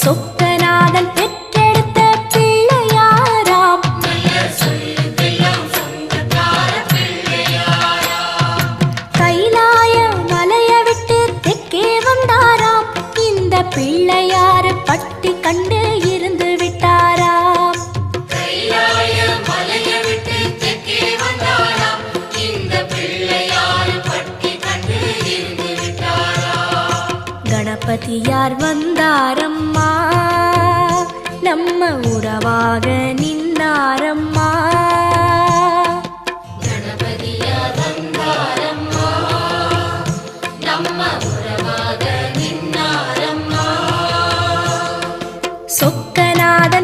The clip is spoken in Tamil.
சொக்கநாதன் பெற்றெடுத்த பிள்ளையாராம். கைலாய மலைய விட்டு தெற்கே வந்தாராம். இந்த பிள்ளையாரு பட்டி கண்டு இருந்து விட்டாராம். கணபதியார் வந்தாரம்மா, நம்ம உறவாக நின்னாரம்மா. கணபதியார் வந்தாரம்மா, நம்ம உறவாக நின்னாரம்மா. சொக்கநாதன்